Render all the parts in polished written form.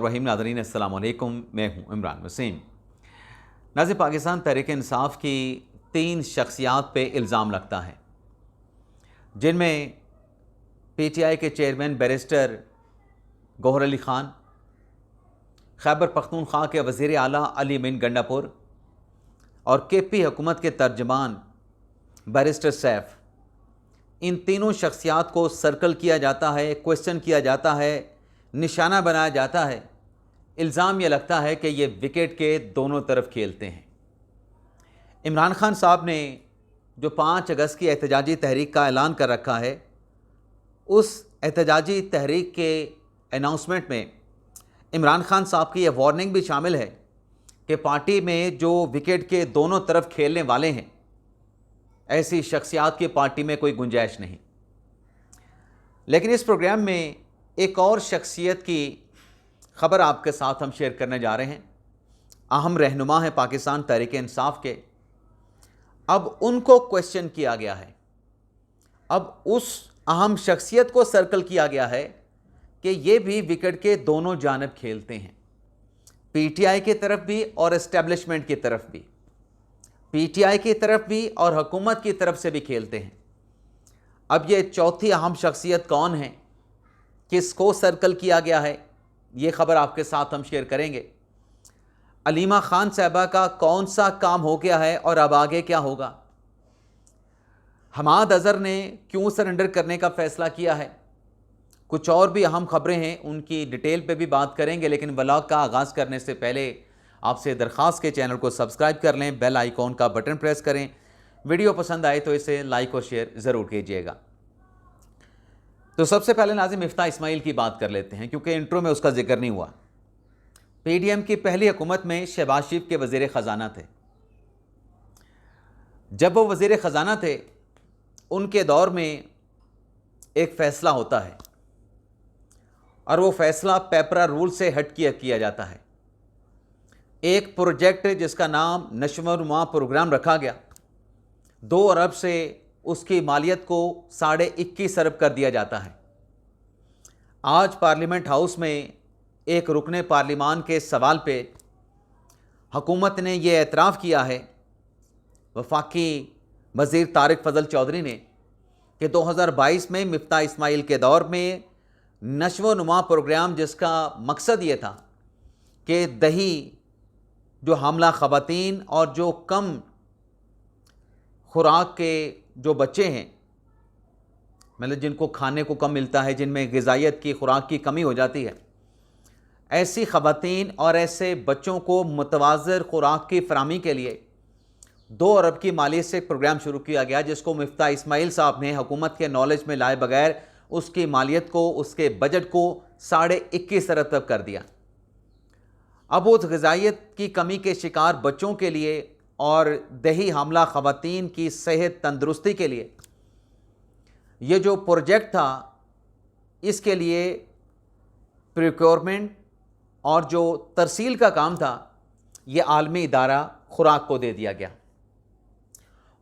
रहीम नाज़रीन अस्सलाम वालेकुम, मैं हूं इमरान वसीम। नाज़रीन, पाकिस्तान तहरीक इंसाफ की 3 शख्सियात पे इल्ज़ाम लगता है, जिनमें PTI के चेयरमैन बैरिस्टर गौहर अली ख़ान, खैबर पख्तूनख्वा के वज़ीर आला अली अमीन गंडापुर और KP हुकूमत के तर्जमान बैरिस्टर सैफ। इन तीनों शख्सियात को सर्कल किया जाता है, क्वेश्चन किया जाता है, निशाना बनाया जाता है। इल्ज़ाम यह लगता है कि ये विकेट के दोनों तरफ खेलते हैं। इमरान खान साहब ने जो 5 अगस्त की एहतजाजी तहरीक का ऐलान कर रखा है, उस एहतजाजी तहरीक के अनाउंसमेंट में इमरान खान साहब की यह वार्निंग भी शामिल है कि पार्टी में जो विकेट के दोनों तरफ खेलने वाले हैं, ऐसी शख्सियात की पार्टी में कोई गुंजाइश नहीं। लेकिन इस प्रोग्राम में एक और शख्सियत की ख़बर आपके साथ हम शेयर करने जा रहे हैं। अहम रहनुमा है पाकिस्तान तहरीक इंसाफ के। अब उनको क्वेश्चन किया गया है, अब उस अहम शख्सियत को सर्कल किया गया है कि ये भी विकेट के दोनों जानब खेलते हैं, PTI की तरफ भी और एस्टेब्लिशमेंट की तरफ भी, PTI की तरफ भी और हुकूमत की तरफ से भी खेलते हैं। अब ये चौथी अहम शख्सियत कौन है, किसको सर्कल किया गया है, ये ख़बर आपके साथ हम शेयर करेंगे। अलीमा खान साहबा का कौन सा काम हो गया है और अब आगे क्या होगा। हमाद अज़हर ने क्यों सरेंडर करने का फ़ैसला किया है। कुछ और भी अहम खबरें हैं, उनकी डिटेल पे भी बात करेंगे। लेकिन व्लॉग का आगाज़ करने से पहले आपसे दरख्वास्त के चैनल को सब्सक्राइब कर लें, बेल आइकॉन का बटन प्रेस करें। वीडियो पसंद आए तो इसे लाइक और शेयर ज़रूर कीजिएगा। तो सबसे पहले नाज़िम मिफ्ता इस्माइल की बात कर लेते हैं, क्योंकि इंट्रो में उसका जिक्र नहीं हुआ। PDM की पहली हुकूमत में शहबाज शरीफ के वज़ीर ख़जाना थे। जब वो वज़ीर ख़जाना थे, उनके दौर में एक फ़ैसला होता है और वो फ़ैसला पेपरा रूल से हट किया जाता है। एक प्रोजेक्ट जिसका नाम नशो-व-नुमा प्रोग्राम रखा गया, 2 अरब से उसकी मालियत को 21.5 अरब कर दिया जाता है। आज पार्लियामेंट हाउस में एक रुकने पार्लिमान के सवाल पे हुकूमत ने यह एतराफ़ किया है, वफाकी वज़ीर तारिक फ़ज़ल चौधरी ने, कि 2022 में मिफ्ता इस्माइल के दौर में नशो-व-नुमा प्रोग्राम, जिसका मकसद ये था कि दही, जो हामला ख़वातीन और जो कम खुराक के जो बच्चे हैं, मतलब जिनको खाने को कम मिलता है, जिनमें ग़िज़ाइयत की खुराक की कमी हो जाती है, ऐसी ख़वातीन और ऐसे बच्चों को मुतवाज़िर खुराक की फ़राहमी के लिए 2 अरब की मालियत से एक प्रोग्राम शुरू किया गया, जिसको मिफ्ता इस्माइल साहब ने हुकूमत के नॉलेज में लाए बगैर उसकी मालियत को, उसके बजट को 21.5 अरब तक कर दिया। अब उस ग़िज़ाइयत की कमी के शिकार बच्चों के लिए और दही हामला ख़वातीन की सेहत तंदुरुस्ती के लिए ये जो प्रोजेक्ट था, इसके लिए प्रोक्योरमेंट और जो तरसील का काम था, ये आलमी इदारा खुराक को दे दिया गया।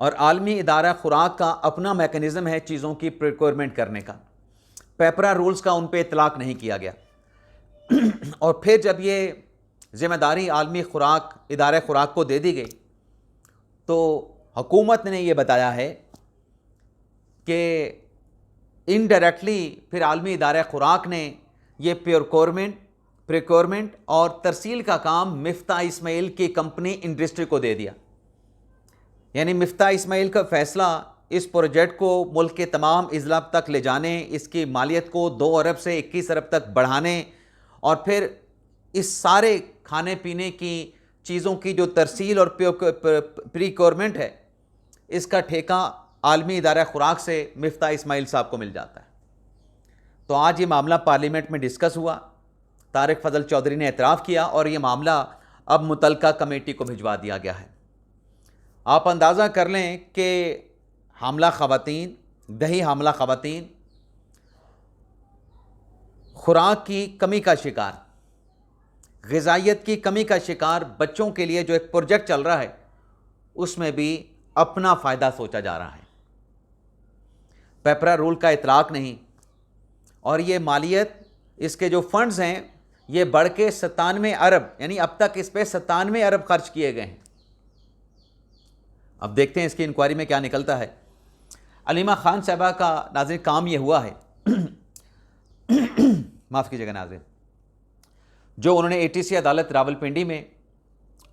और आलमी इदारा खुराक का अपना मैकेनिज़्म है चीज़ों की प्रोक्योरमेंट करने का। पेपरा रूल्स का उन पर इतलाक़ नहीं किया गया। और फिर जब ये ज़िम्मेदारी आलमी खुराक इदारे खुराक को दे दी गई, तो हुकूमत ने ये बताया है कि इनडायरेक्टली फिर आलमी इदारे खुराक ने ये प्रोक्योरमेंट और तरसील का काम मिफ्ता इस्माइल की कंपनी इंडस्ट्री को दे दिया। यानी मिफ्ता इस्माइल का फ़ैसला इस प्रोजेक्ट को मुल्क के तमाम अज़ला तक ले जाने, इसकी मालियत को 2 अरब से 21 अरब तक बढ़ाने और फिर इस सारे खाने पीने की चीज़ों की जो तरसील और प्रोक्योरमेंट है, इसका ठेका आलमी इदारा खुराक से मिफ्ता इस्माइल साहब को मिल जाता है। तो आज ये मामला पार्लियामेंट में डिस्कस हुआ, तारिक फ़ज़ल चौधरी ने एतराफ़ किया और ये मामला अब मुतल्लिका कमेटी को भिजवा दिया गया है। आप अंदाज़ा कर लें कि हामला ख़वातीन, दही हामला ख़वातीन, खुराक की कमी का शिकार, ग़िज़ाइयत की कमी का शिकार बच्चों के लिए जो एक प्रोजेक्ट चल रहा है, उसमें भी अपना फ़ायदा सोचा जा रहा है। पेपरा रूल का इतलाक़ नहीं, और ये मालियत, इसके जो फंड्स हैं, ये बढ़ के 97 अरब, यानी अब तक इस पर 97 अरब खर्च किए गए हैं। अब देखते हैं इसकी इंक्वायरी में क्या निकलता है। अलीमा खान साहबा का नाज़रीन काम ये हुआ है माफ़ कीजिएगा नाज़रीन, जो उन्होंने ATC अदालत रावलपिंडी में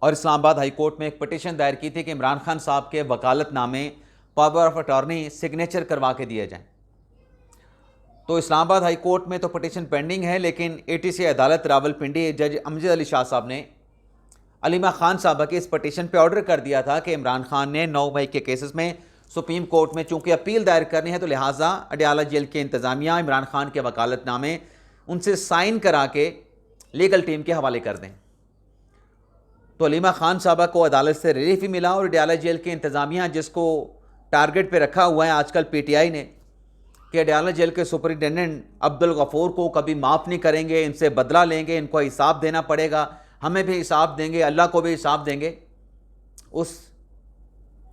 और इस्लामाबाद हाई कोर्ट में एक पटिशन दायर की थी कि इमरान खान साहब के वकालतनामे, पावर ऑफ अटॉर्नी सिग्नेचर करवा के दिए जाएं। तो इस्लामाबाद हाई कोर्ट में तो पटिशन पेंडिंग है, लेकिन ATC अदालत रावलपिंडी जज अमजद अली शाह साहब ने अलीमा खान साहबा के इस पटिशन पे ऑर्डर कर दिया था कि इमरान खान ने 9 मई के केसेस में सुप्रीम कोर्ट में चूंकि अपील दायर करनी है, तो लिहाजा अडयाला जेल के इंतज़ामिया इमरान खान के वकालतनामे उनसे साइन करा के लीगल टीम के हवाले कर दें। तो अलीमा खान साहबा को अदालत से रिलीफ ही मिला और अडयाला जेल के इंतज़ामिया, जिसको टारगेट पे रखा हुआ है आजकल PTI ने कि अडयाला जेल के सुपरिटेंडेंट अब्दुल गफूर को कभी माफ़ नहीं करेंगे, इनसे बदला लेंगे, इनको हिसाब देना पड़ेगा, हमें भी हिसाब देंगे, अल्लाह को भी हिसाब देंगे। उस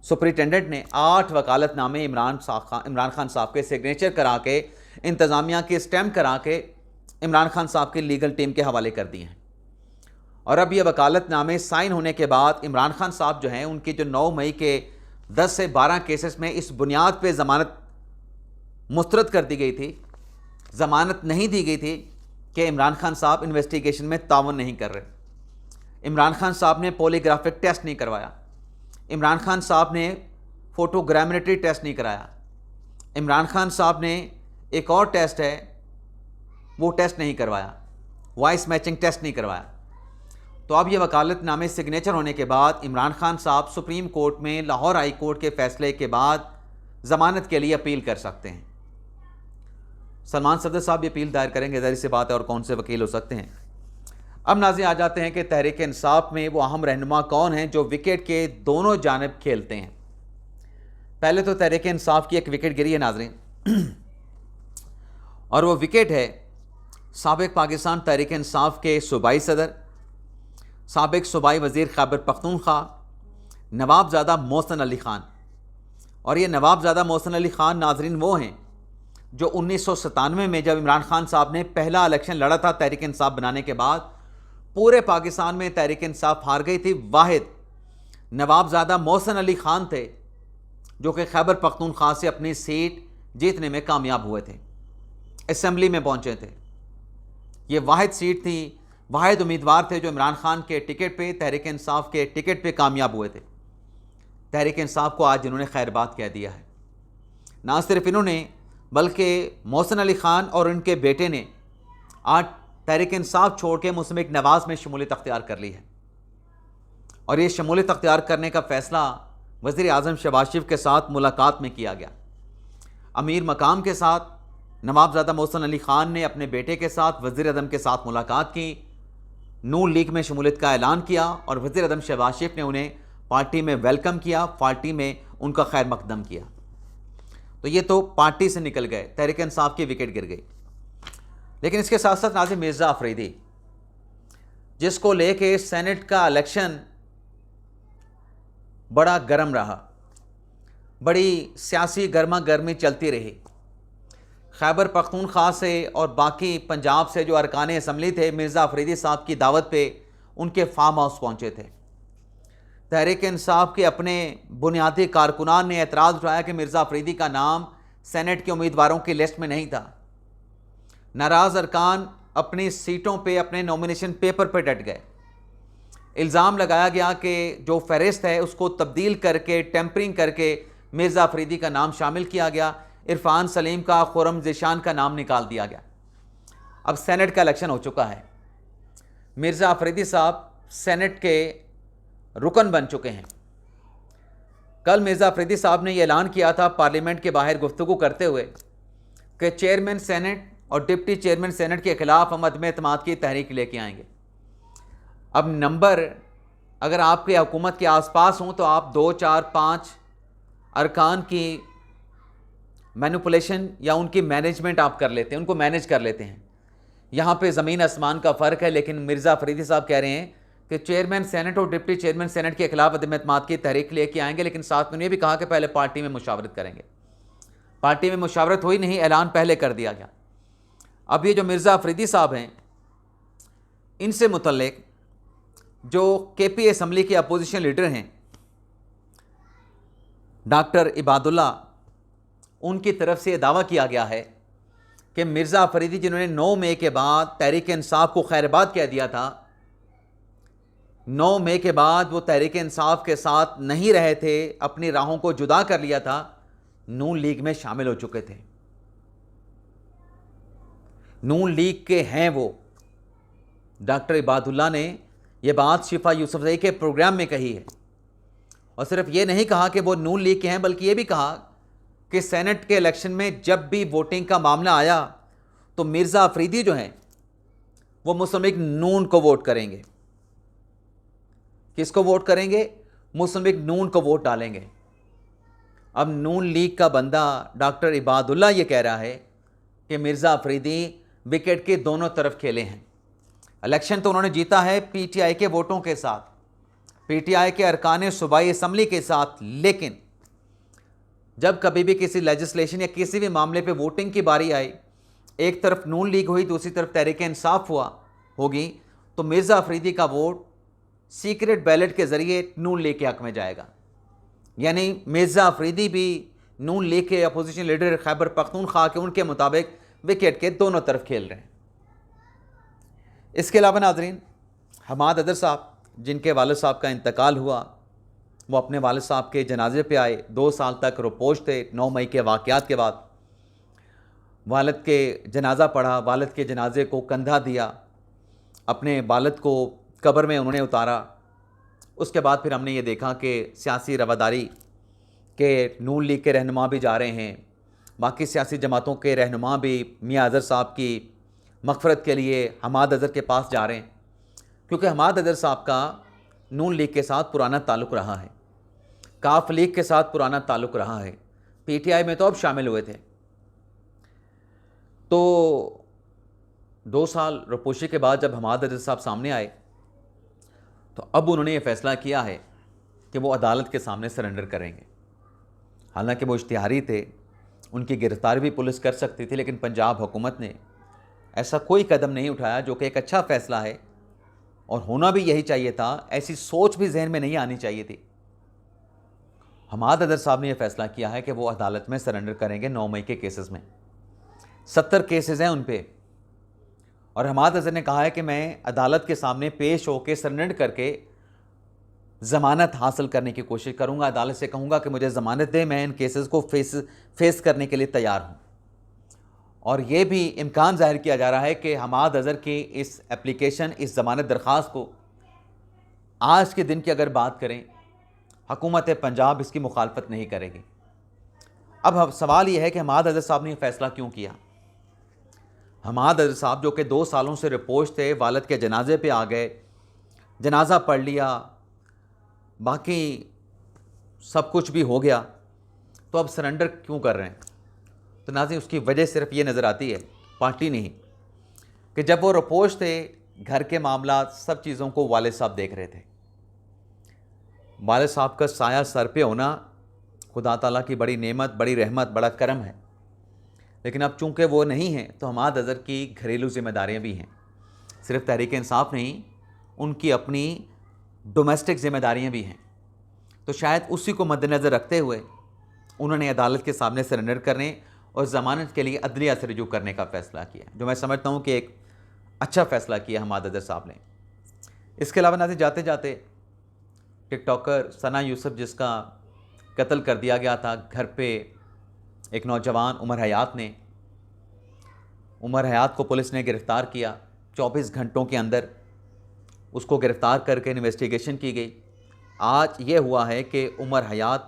सुपरिटेंडेंट ने 8 वकालतनामे इमरान खान साहब के सिग्नेचर करा के, इंतज़ामिया की स्टैम्प करा के इमरान खान साहब की लीगल टीम के हवाले कर दिए हैं। और अब ये वकालतनामे साइन होने के बाद इमरान खान साहब जो हैं, उनकी जो 9 मई के 10 से 12 केसेस में इस बुनियाद पे ज़मानत मुस्तरद कर दी गई थी, ज़मानत नहीं दी गई थी कि इमरान खान साहब इन्वेस्टिगेशन में तावन नहीं कर रहे। इमरान खान साहब ने पॉलीग्राफिक टेस्ट नहीं करवाया, इमरान खान साहब ने फोटोग्रामेट्री टेस्ट नहीं कराया, इमरान खान साहब ने एक और टेस्ट है वो टेस्ट नहीं करवाया, वॉइस मैचिंग टेस्ट नहीं करवाया। तो अब ये वकालतनामे सिग्नेचर होने के बाद इमरान खान साहब सुप्रीम कोर्ट में लाहौर हाई कोर्ट के फैसले के बाद ज़मानत के लिए अपील कर सकते हैं। सलमान सफदर साहब ये अपील दायर करेंगे, ज़ाहिर सी बात है, और कौन से वकील हो सकते हैं। अब नाज़रीन आ जाते हैं कि तहरीक इंसाफ में वो अहम रहनुमा कौन हैं जो विकेट के दोनों जानिब खेलते हैं। पहले तो तहरीक इंसाफ की एक विकेट गिरी है नाज़रीन, और वो विकेट है साबिक़ पाकिस्तान तहरीक इंसाफ के सूबाई सदर, साबिक़ सूबाई वज़ीर खैबर पख्तूनख्वा नवाबज़ादा मोहसिन अली ख़ान। और ये नवाबज़ादा मोहसिन अली ख़ान नाज़रीन वो हैं जो 1997 में जब इमरान खान साहब ने पहला इलेक्शन लड़ा था तहरीक इंसाफ बनाने के बाद, पूरे पाकिस्तान में तहरीक इंसाफ हार गई थी। वाहिद नवाबज़ादा मोहसिन अली ख़ान थे जो कि खैबर पख्तूनख्वा से अपनी सीट जीतने में कामयाब हुए थे, असम्बली में पहुँचे थे। ये वाहिद सीट थी, वाहिद उम्मीदवार थे जो इमरान खान के टिकट पे, तहरीक इंसाफ के टिकट पे कामयाब हुए थे। तहरीक इंसाफ को आज इन्होंने खैरबाद कह दिया है। ना सिर्फ इन्होंने बल्कि मोहसिन अली ख़ान और उनके बेटे ने आज तहरीक इंसाफ छोड़ के मुस्लिम लीग नवाज़ में शमूलियत अख्तियार कर ली है। और ये शमूलियत अख्तियार करने का फ़ैसला वज़ीर आज़म शहबाज शरीफ के साथ मुलाकात में किया गया। अमीर मकाम के साथ नवाबज़ादा मोहसिन अली ख़ान ने अपने बेटे के साथ वज़ीर आज़म के साथ मुलाकात की, नून लीग में शमूलियत का ऐलान किया और वज़ीर आज़म शहबाज शरीफ ने उन्हें पार्टी में वेलकम किया, पार्टी में उनका खैर मकदम किया। तो ये तो पार्टी से निकल गए, तहरीक इंसाफ की विकेट गिर गई। लेकिन इसके साथ साथ नाज़िम मिर्ज़ा अफरीदी, जिसको लेके सेनेट का इलेक्शन बड़ा गर्म रहा, बड़ी सियासी गर्मा गर्मी चलती रही। खैबर पख्तूनख्वा से और बाकी पंजाब से जो अरकान असम्बली थे, मिर्ज़ा अफरीदी साहब की दावत पे उनके फार्म हाउस पहुँचे थे। तहरीक इंसाफ के अपने बुनियादी कारकुनान ने एतराज़ उठाया कि मिर्ज़ा अफरीदी का नाम सेनेट के उम्मीदवारों की लिस्ट में नहीं था। नाराज़ अरकान अपनी सीटों पे, अपने नॉमिनेशन पेपर पे डट गए। इल्ज़ाम लगाया गया कि जो फहरिस्त है उसको तब्दील करके, टेम्परिंग करके मिर्ज़ा अफरीदी का नाम शामिल किया गया, इरफान सलीम का, खुरम ज़ीशान का नाम निकाल दिया गया। अब सेनेट का इलेक्शन हो चुका है, मिर्ज़ा अफरीदी साहब सेनेट के रुकन बन चुके हैं। कल मिर्ज़ा अफरीदी साहब ने यह ऐलान किया था पार्लियामेंट के बाहर गुफ्तगू करते हुए कि चेयरमैन सेनेट और डिप्टी चेयरमैन सेनेट के ख़िलाफ़ हम अदम एतमाद की तहरीक लेके आएंगे। अब नंबर अगर आपके हुकूमत के आसपास हों तो आप 2, 4, 5 अरकान की मैनिपुलेशन या उनकी मैनेजमेंट आप कर लेते हैं, उनको मैनेज कर लेते हैं। यहाँ पे ज़मीन आसमान का फ़र्क है। लेकिन मिर्ज़ा अफरीदी साहब कह रहे हैं कि चेयरमैन सेनेट और डिप्टी चेयरमैन सेनेट के खिलाफ अदम एतमाद की तहरीक लेके आएंगे, लेकिन साथ में उन्हें भी कहा कि पहले पार्टी में मुशावरत करेंगे। पार्टी में मुशावरत हुई नहीं, ऐलान पहले कर दिया गया। अब ये जो मिर्ज़ा अफरीदी साहब हैं, इनसे मुतल्लिक जो KP असम्बली के अपोजिशन लीडर हैं डॉक्टर इबादुल्ला, उनकी तरफ से दावा किया गया है कि मिर्ज़ा अफरीदी जिन्होंने 9 मई के बाद तहरीक इंसाफ को खैरबाद कह दिया था, 9 मई के बाद वो तहरीक इंसाफ के साथ नहीं रहे थे, अपनी राहों को जुदा कर लिया था, नून लीग में शामिल हो चुके थे, नून लीग के हैं वो। डॉक्टर इबादुल्ला ने यह बात शिफा यूसुफजई के प्रोग्राम में कही है, और सिर्फ ये नहीं कहा कि वो नून लीग के हैं, बल्कि ये भी कहा कि सेनेट के इलेक्शन में जब भी वोटिंग का मामला आया तो मिर्ज़ा अफरीदी जो हैं वो मुस्लिम लीग नून को वोट करेंगे। किसको वोट करेंगे? मुस्लिम लीग नून को वोट डालेंगे। अब नून लीग का बंदा डॉक्टर इबादुल्ला ये कह रहा है कि मिर्ज़ा अफरीदी विकेट के दोनों तरफ खेले हैं। इलेक्शन तो उन्होंने जीता है PTI के वोटों के साथ, PTI के अरकान सूबाई असम्बली के साथ, लेकिन जब कभी भी किसी लेजिस्लेशन या किसी भी मामले पे वोटिंग की बारी आई, एक तरफ नून लीग हुई, दूसरी तरफ तहरीक इंसाफ होगी, तो मिर्ज़ा अफरीदी का वोट सीक्रेट बैलेट के ज़रिए नून लीग के हक़ में जाएगा। यानी मिर्ज़ा अफरीदी भी नून लीग के अपोजिशन लीडर खैबर पख्तूनख्वा के उनके मुताबिक विकेट के दोनों तरफ खेल रहे हैं। इसके अलावा नाज़रीन, हमाद अदर साहब जिनके वालिद साहब का इंतकाल हुआ, वो अपने वालिद साहब के जनाजे पे आए, 2 साल तक रुपोश थे। 9 मई के वाक़यात के बाद वालिद के जनाजा पढ़ा, वालिद के जनाजे को कंधा दिया, अपने वालिद को कब्र में उन्होंने उतारा। उसके बाद फिर हमने ये देखा कि सियासी रवादारी के नून लीग के रहनुमा भी जा रहे हैं, बाकी सियासी जमातों के रहनुमा भी मियां अज़हर साहब की मग़फ़रत के लिए हमाद अज़हर के पास जा रहे हैं, क्योंकि हमाद अज़हर साहब का नून लीग के साथ पुराना ताल्लुक़ रहा है, काफ लीग के साथ पुराना ताल्लुक़ रहा है, PTI में तो अब शामिल हुए थे। तो 2 साल रुपोशी के बाद जब हमाद अज़हर साहब सामने आए, तो अब उन्होंने ये फ़ैसला किया है कि वो अदालत के सामने सरेंडर करेंगे। हालांकि वो इश्तिहारी थे, उनकी गिरफ्तारी भी पुलिस कर सकती थी, लेकिन पंजाब हुकूमत ने ऐसा कोई कदम नहीं उठाया, जो कि एक अच्छा फ़ैसला है और होना भी यही चाहिए था। ऐसी सोच भी जहन में नहीं आनी चाहिए थी। हमाद अदर साहब ने यह फ़ैसला किया है कि वो अदालत में सरेंडर करेंगे 9 मई के केसेस में। 70 केसेस हैं उन पे, और हमाद अज़हर ने कहा है कि मैं अदालत के सामने पेश होकर सरेंडर करके ज़मानत हासिल करने की कोशिश करूंगा। अदालत से कहूंगा कि मुझे ज़मानत दे, मैं इन केसेस को फेस करने के लिए तैयार हूं। और ये भी इम्कान ज़ाहिर किया जा रहा है कि हमाद अज़हर की इस एप्लीकेशन, इस ज़मानत दरख्वास्त को आज के दिन की अगर बात करें, हुकूमत पंजाब इसकी मुखालफत नहीं करेगी। अब सवाल ये है कि हमाद अज़हर साहब ने यह फ़ैसला क्यों किया। हमाद अज़हर साहब जो कि 2 सालों से रिपोश थे, वालिद के जनाजे पे आ गए, जनाजा पढ़ लिया, बाकी सब कुछ भी हो गया, तो अब सरेंडर क्यों कर रहे हैं? तो नाज़रीन, उसकी वजह सिर्फ ये नज़र आती है, पार्टी नहीं, कि जब वो रिपोश थे, घर के मामला सब चीज़ों को वालिद साहब देख रहे थे। वालिद साहब का साया सर पे होना खुदा ताला की बड़ी नेमत, बड़ी रहमत, बड़ा करम है। लेकिन अब चूँकि वो नहीं हैं, तो हमाद अज़हर की घरेलू ज़िम्मेदारियाँ भी हैं। सिर्फ तहरीक इंसाफ नहीं, उनकी अपनी डोमेस्टिक ज़िम्मेदारियाँ भी हैं। तो शायद उसी को मद्देनज़र रखते हुए उन्होंने अदालत के सामने सरेंडर करने और ज़मानत के लिए अदलिया से रुजू करने का फ़ैसला किया, जो मैं समझता हूँ कि एक अच्छा फ़ैसला किया हमाद अज़हर साहब ने। इसके अलावा नाज़रीन, जाते जाते टिकटॉकर सना यूसुफ, जिसका कत्ल कर दिया गया था घर पे एक नौजवान उमर हयात ने, उमर हयात को पुलिस ने गिरफ़्तार किया। 24 घंटों के अंदर उसको गिरफ़्तार करके इन्वेस्टिगेशन की गई। आज ये हुआ है कि उमर हयात,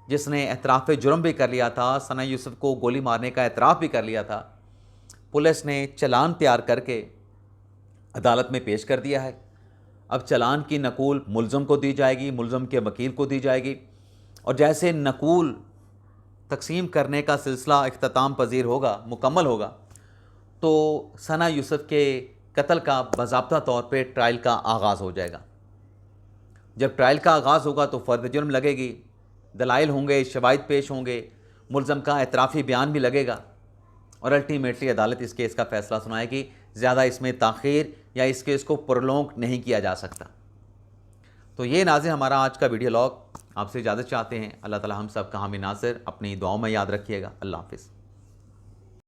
जिसने एतराफ़ जुर्म भी कर लिया था, सना यूसुफ को गोली मारने का एतराफ़ भी कर लिया था, पुलिस ने चालान तैयार करके अदालत में पेश कर दिया है। अब चालान की नकूल मुल्ज़म को दी जाएगी, मुल्ज़म के वकील को दी जाएगी, और जैसे नकूल तकसीम करने का सिलसिला इख्तिताम पजीर होगा, मुकम्मल होगा, तो सना यूसुफ के कत्ल का बाज़ाब्ता तौर पे ट्रायल का आगाज़ हो जाएगा। जब ट्रायल का आगाज़ होगा तो फ़र्द जुर्म लगेगी, दलाइल होंगे, शवाहिद पेश होंगे, मुल्ज़म का एतराफ़ी बयान भी लगेगा, और अल्टीमेटली अदालत इस केस का फ़ैसला सुनाएगी। ज़्यादा इसमें ताख़ीर या इस केस को प्रोलॉन्ग नहीं किया जा सकता। तो ये नाज़िर हमारा आज का वीडियो लॉग, आपसे इजाज़त चाहते हैं। अल्लाह ताला हम सब का हामी नाज़िर अपनी दुआओं में याद रखिएगा। अल्लाह हाफ़िज़।